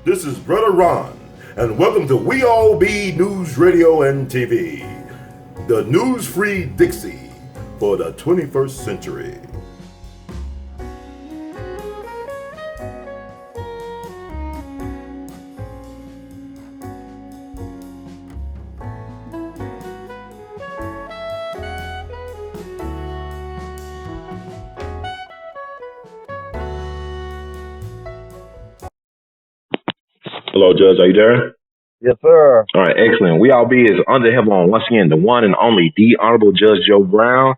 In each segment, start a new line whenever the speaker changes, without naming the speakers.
This is Brother Ron, and welcome to We All Be News Radio and TV, the news-free Dixie for the 21st century.
Hello, Judge. Are you there?
Yes, sir.
All right, excellent. We All Be is under him on, once again, the one and only, the Honorable Judge Joe Brown.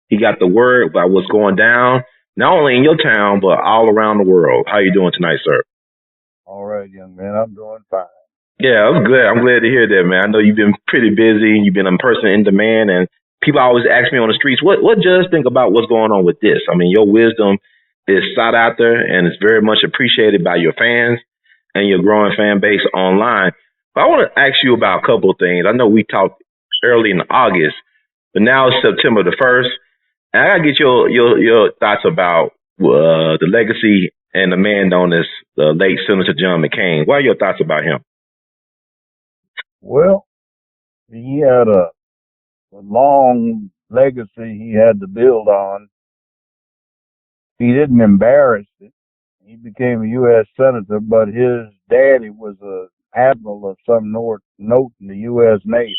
He got the word about what's going down, not only in your town, but all around the world. How you doing tonight, sir?
All right, young man. I'm doing fine.
Yeah, I'm glad. I'm glad to hear that, man. I know you've been pretty busy. You've been a person in demand, and people always ask me on the streets, what Judge think about what's going on with this? I mean, your wisdom is sought out there, and it's very much appreciated by your fans and your growing fan base online. But I want to ask you about a couple of things. I know we talked early in August, but now it's September the 1st. And I got to get your thoughts about the legacy and the man known as the late Senator John McCain. What are your thoughts about him?
Well, he had a long legacy he had to build on. He didn't embarrass it. He became a U.S. Senator, but his daddy was an admiral of some note in the U.S. Navy.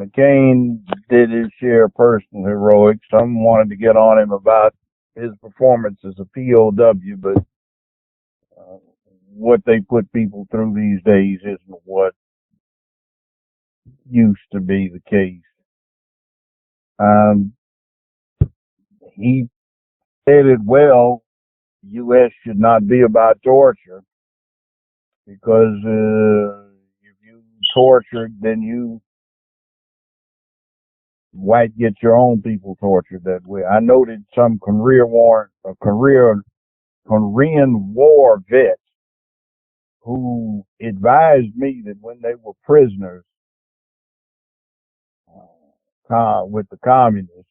McCain did his share of personal heroics. Some wanted to get on him about his performance as a POW, but what they put people through these days isn't what used to be the case. He said it well. The U.S. should not be about torture, because if you tortured, then you might get your own people tortured that way. I noted some Korean War vets who advised me that when they were prisoners with the communists,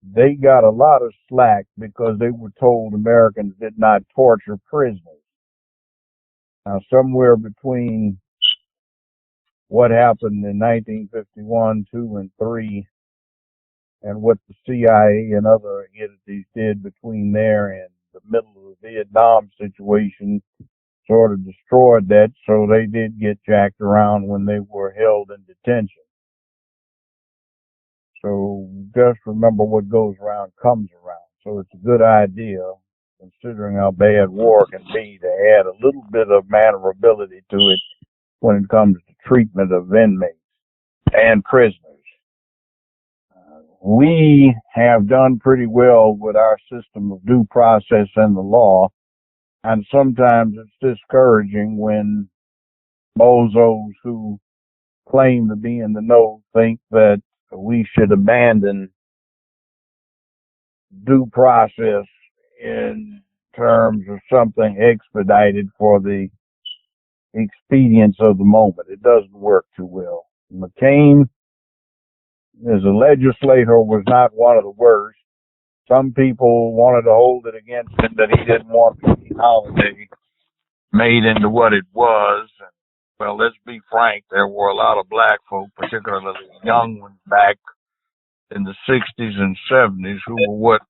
they got a lot of slack because they were told Americans did not torture prisoners. Now, somewhere between what happened in 1951, 2, and 3, and what the CIA and other entities did between there and the middle of the Vietnam situation, sort of destroyed that, so they did get jacked around when they were held in detention. So just remember, what goes around comes around. So it's a good idea, considering how bad war can be, to add a little bit of maneuverability to it when it comes to treatment of inmates and prisoners. We have done pretty well with our system of due process and the law, and sometimes it's discouraging when bozos who claim to be in the know think that we should abandon due process in terms of something expedited for the expedience of the moment. It doesn't work too well. McCain, as a legislator, was not one of the worst. Some people wanted to hold it against him that he didn't want the holiday made into what it was. Well, let's be frank, there were a lot of black folk, particularly young ones back in the 60s and 70s, who were what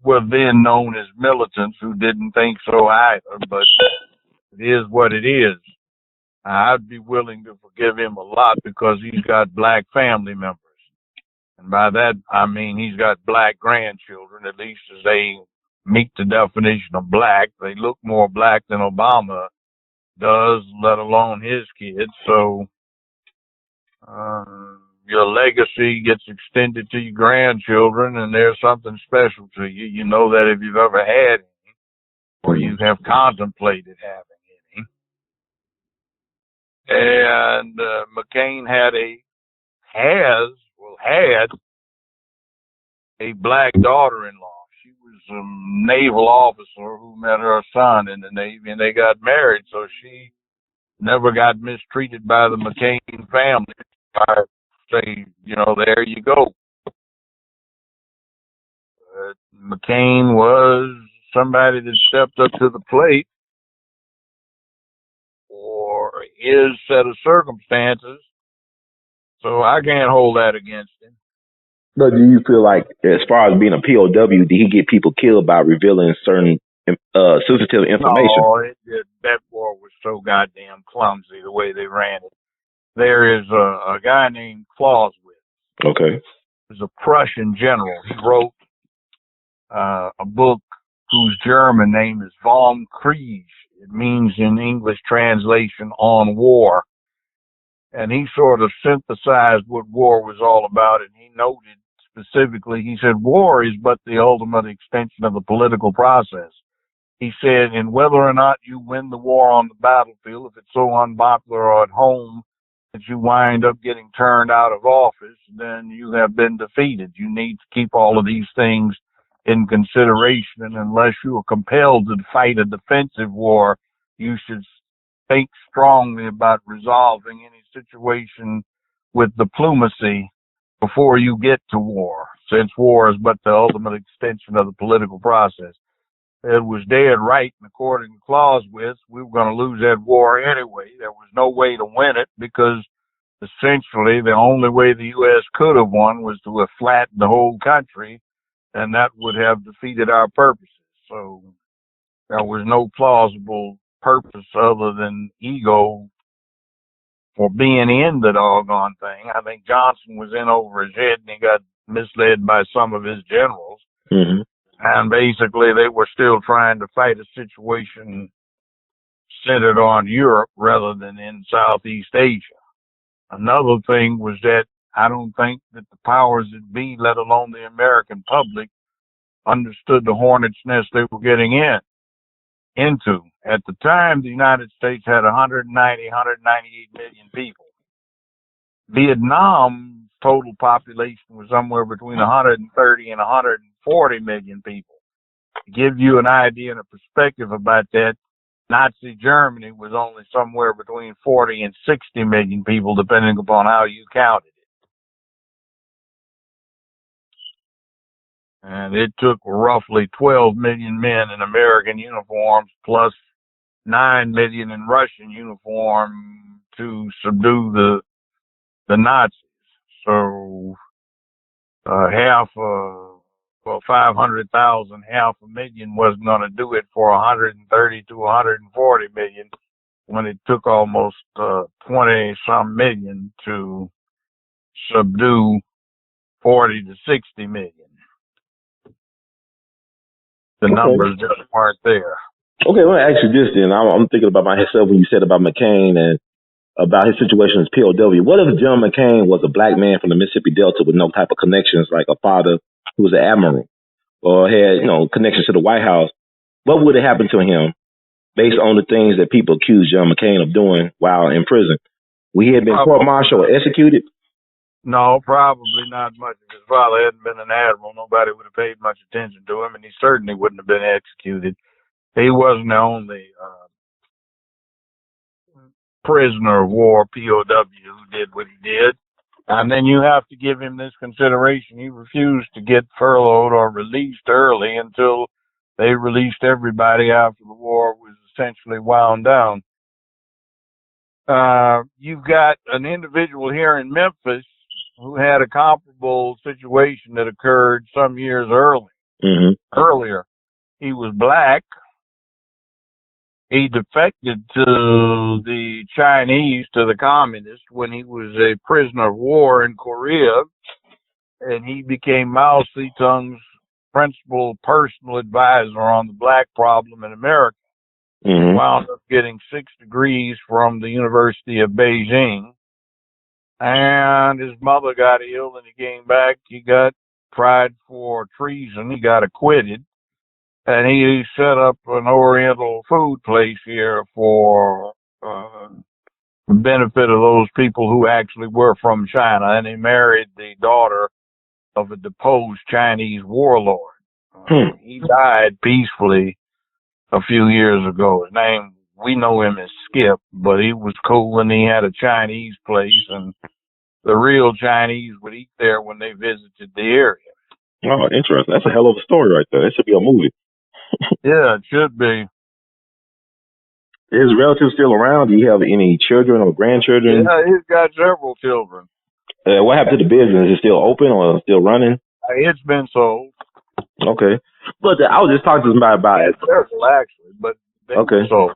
were then known as militants, who didn't think so either, but it is what it is. I'd be willing to forgive him a lot because he's got black family members. And by that, I mean he's got black grandchildren, at least as they meet the definition of black. They look more black than Obama does, let alone his kids. So your legacy gets extended to your grandchildren, and there's something special to you. You know that if you've ever had any, or you have contemplated having any. And McCain had a black daughter-in-law. She was a naval officer who met her son in the Navy, and they got married, so she never got mistreated by the McCain family. I say, there you go. McCain was somebody that stepped up to the plate for his set of circumstances, so I can't hold that against him.
But do you feel like, as far as being a POW, did he get people killed by revealing certain sensitive information?
No, that war was so goddamn clumsy the way they ran it. There is a guy named Clausewitz.
Okay.
He's a Prussian general. He wrote a book whose German name is Vom Krieg. It means in English translation, On War. And he sort of synthesized what war was all about, and he noted specifically, he said, war is but the ultimate extension of the political process. He said, and whether or not you win the war on the battlefield, if it's so unpopular or at home that you wind up getting turned out of office, then you have been defeated. You need to keep all of these things in consideration, and unless you are compelled to fight a defensive war, you should think strongly about resolving any situation with diplomacy before you get to war, since war is but the ultimate extension of the political process. It was dead right, and according to Clausewitz, we were going to lose that war anyway. There was no way to win it because essentially the only way the U.S. could have won was to have flattened the whole country, and that would have defeated our purposes. So there was no plausible purpose other than ego for being in the doggone thing. I think Johnson was in over his head, and he got misled by some of his generals.
Mm-hmm.
And basically, they were still trying to fight a situation centered on Europe rather than in Southeast Asia. Another thing was that I don't think that the powers that be, let alone the American public, understood the hornet's nest they were getting into. At the time, the United States had 198 million people. Vietnam's total population was somewhere between 130 and 140 million people. To give you an idea and a perspective about that, Nazi Germany was only somewhere between 40 and 60 million people, depending upon how you counted it. And it took roughly 12 million men in American uniforms plus 9 million in Russian uniform to subdue the Nazis. So 500,000, 500,000 wasn't going to do it for 130 to 140 million when it took almost 20 some million to subdue 40 to 60 million. The numbers just weren't there.
Okay, let me ask you this then. I'm thinking about myself when you said about McCain and about his situation as POW. What if John McCain was a black man from the Mississippi Delta with no type of connections, like a father who was an admiral or had, connections to the White House? What would have happened to him based on the things that people accused John McCain of doing while in prison? Would he have been court-martialed or executed?
No, probably not much. If his father hadn't been an admiral, nobody would have paid much attention to him, and he certainly wouldn't have been executed. He wasn't the only prisoner of war, POW, who did what he did. And then you have to give him this consideration. He refused to get furloughed or released early until they released everybody after the war was essentially wound down. You've got an individual here in Memphis who had a comparable situation that occurred some years earlier. He was black. He defected to the Chinese, to the communists, when he was a prisoner of war in Korea, and he became Mao Zedong's principal personal advisor on the black problem in America.
Mm-hmm.
He wound up getting 6 degrees from the University of Beijing, and his mother got ill, and he came back. He got tried for treason. He got acquitted. And he set up an Oriental food place here for the benefit of those people who actually were from China. And he married the daughter of a deposed Chinese warlord. He died peacefully a few years ago. His name, we know him as Skip, but he was cool and he had a Chinese place. And the real Chinese would eat there when they visited the area.
Oh, interesting. That's a hell of a story right there. That should be a movie.
Yeah, it should be.
Is his relatives still around? Do you have any children or grandchildren?
Yeah, he's got several children.
What happened to the business? Is it still open or still running?
It's been sold.
Okay. But I was just talking to somebody about it.
Several, actually, but they were
Okay.
sold.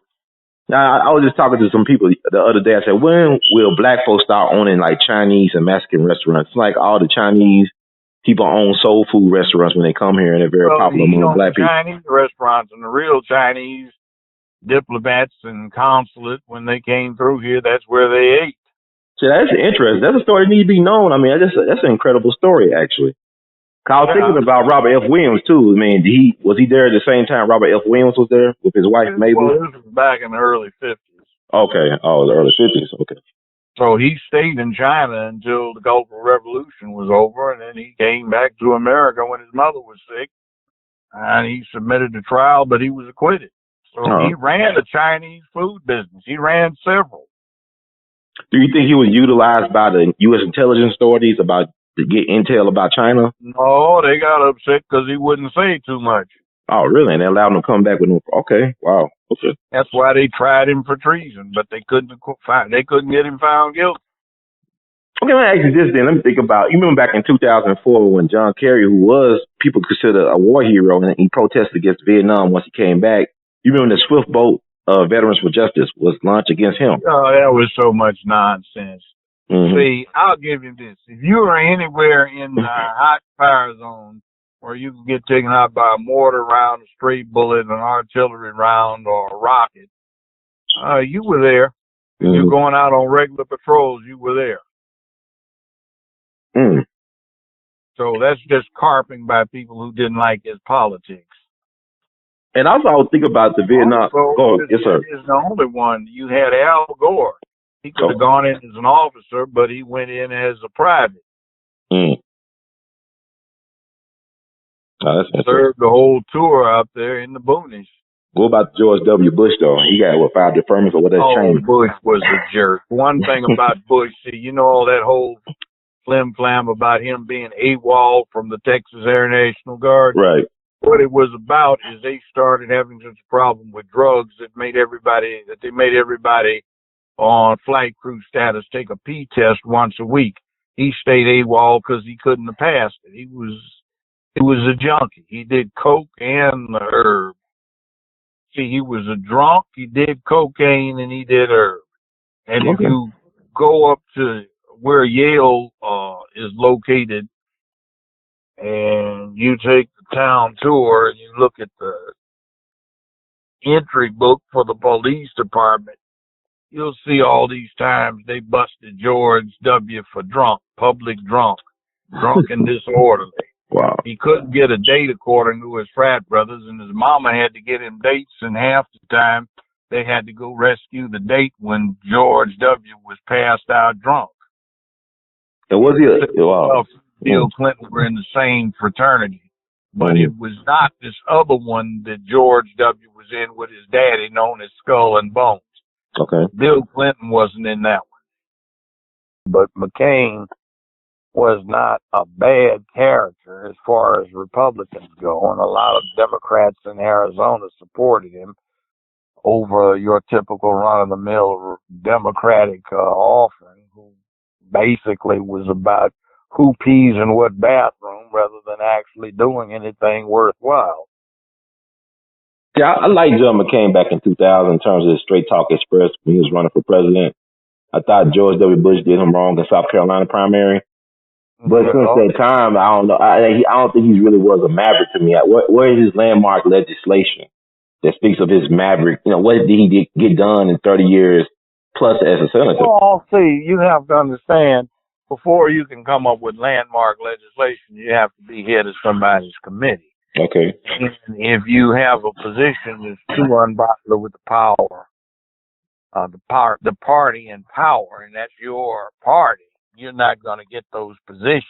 Now, I was just talking to some people the other day. I said, when will black folks start owning like Chinese and Mexican restaurants? It's like all the Chinese people own soul food restaurants when they come here, and they're very popular among black people.
Chinese restaurants and the real Chinese diplomats and consulate, when they came through here, that's where they ate.
So that's interesting. That's a story that needs to be known. I mean, that's an incredible story, actually. I was thinking about Robert F. Williams too. I mean, was he there at the same time Robert F. Williams was there with his wife Mabel?
Well, this was back in the early 50s.
Okay. Oh, the early 50s. Okay.
So he stayed in China until the Gulf Revolution was over, and then he came back to America when his mother was sick, and he submitted to trial, but he was acquitted. So he ran a Chinese food business. He ran several.
Do you think he was utilized by the U.S. intelligence authorities to get intel about China?
No, they got upset because he wouldn't say too much.
Oh, really? And they allowed him to come back with him? Okay, wow, okay.
That's why they tried him for treason, but they couldn't get him found guilty.
Okay, let me ask you this then. Let me think about, you remember back in 2004 when John Kerry, who was people consider a war hero, and he protested against Vietnam once he came back. You remember the Swift Boat Veterans for Justice was launched against him?
Oh, that was so much nonsense. Mm-hmm. See, I'll give you this. If you are anywhere in the hot fire zone where you can get taken out by a mortar round, a stray bullet, an artillery round, or a rocket, you were there. Mm-hmm. You're going out on regular patrols, you were there.
Mm.
So that's just carping by people who didn't like his politics.
And also, I was thinking about the Vietnam. Yes, sir.
Is the only one. You had A.L.L. Gore. He could have gone in as an officer, but he went in as a private.
Mm. Oh,
served the whole tour out there in the boonies.
What about George W. Bush, though? He got, 5 deferments or whatever.
Bush was a jerk. One thing about Bush, see, you know all that whole flim-flam about him being AWOL from the Texas Air National Guard?
Right.
What it was about is they started having such a problem with drugs that they made everybody on flight crew status take a P test once a week. He stayed AWOL because he couldn't have passed it. He was a junkie. He did coke and the herb. See, he was a drunk. He did cocaine and he did herb. And if you go up to where Yale is located and you take the town tour and you look at the entry book for the police department, you'll see all these times they busted George W. for drunk, public drunk and disorderly.
Wow.
He couldn't get a date according to his frat brothers, and his mama had to get him dates, and half the time they had to go rescue the date when George W. was passed out drunk.
And was he? Wow.
Bill Clinton were in the same fraternity, but it was not this other one that George W. was in with his daddy, known as Skull and Bones.
Okay.
Bill Clinton wasn't in that one. But McCain was not a bad character as far as Republicans go, and a lot of Democrats in Arizona supported him over your typical run-of-the-mill Democratic offering, who basically was about who pees in what bathroom rather than actually doing anything worthwhile.
Yeah, I like John McCain back in 2000 in terms of the Straight Talk Express when he was running for president. I thought George W. Bush did him wrong in South Carolina primary. But since that time, I don't know. I don't think he really was a maverick to me. Where is his landmark legislation that speaks of his maverick? You know, what did he get done in 30 years plus as a senator?
Well, see, you have to understand, before you can come up with landmark legislation, you have to be head of somebody's committee.
Okay.
And if you have a position that's too unpopular with the power, the party in power, and that's your party, you're not going to get those positions.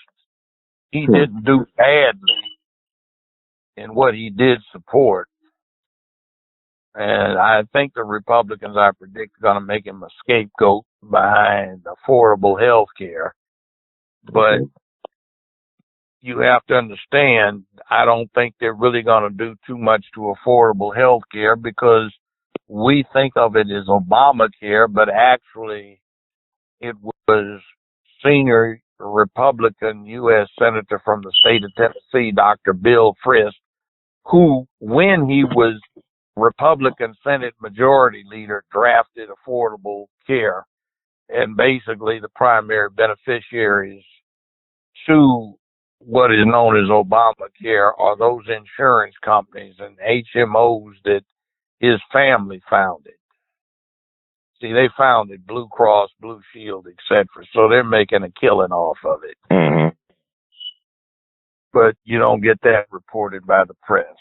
He didn't do badly in what he did support. And I think the Republicans, I predict, are going to make him a scapegoat behind affordable health care. But you have to understand, I don't think they're really going to do too much to affordable health care because we think of it as Obamacare, but actually it was senior Republican U.S. Senator from the state of Tennessee, Dr. Bill Frist, who, when he was Republican Senate Majority Leader, drafted Affordable Care. And basically the primary beneficiaries to what is known as Obamacare are those insurance companies and HMOs that his family founded. See, they founded Blue Cross, Blue Shield, etc. So they're making a killing off of it.
Mm-hmm.
But you don't get that reported by the press.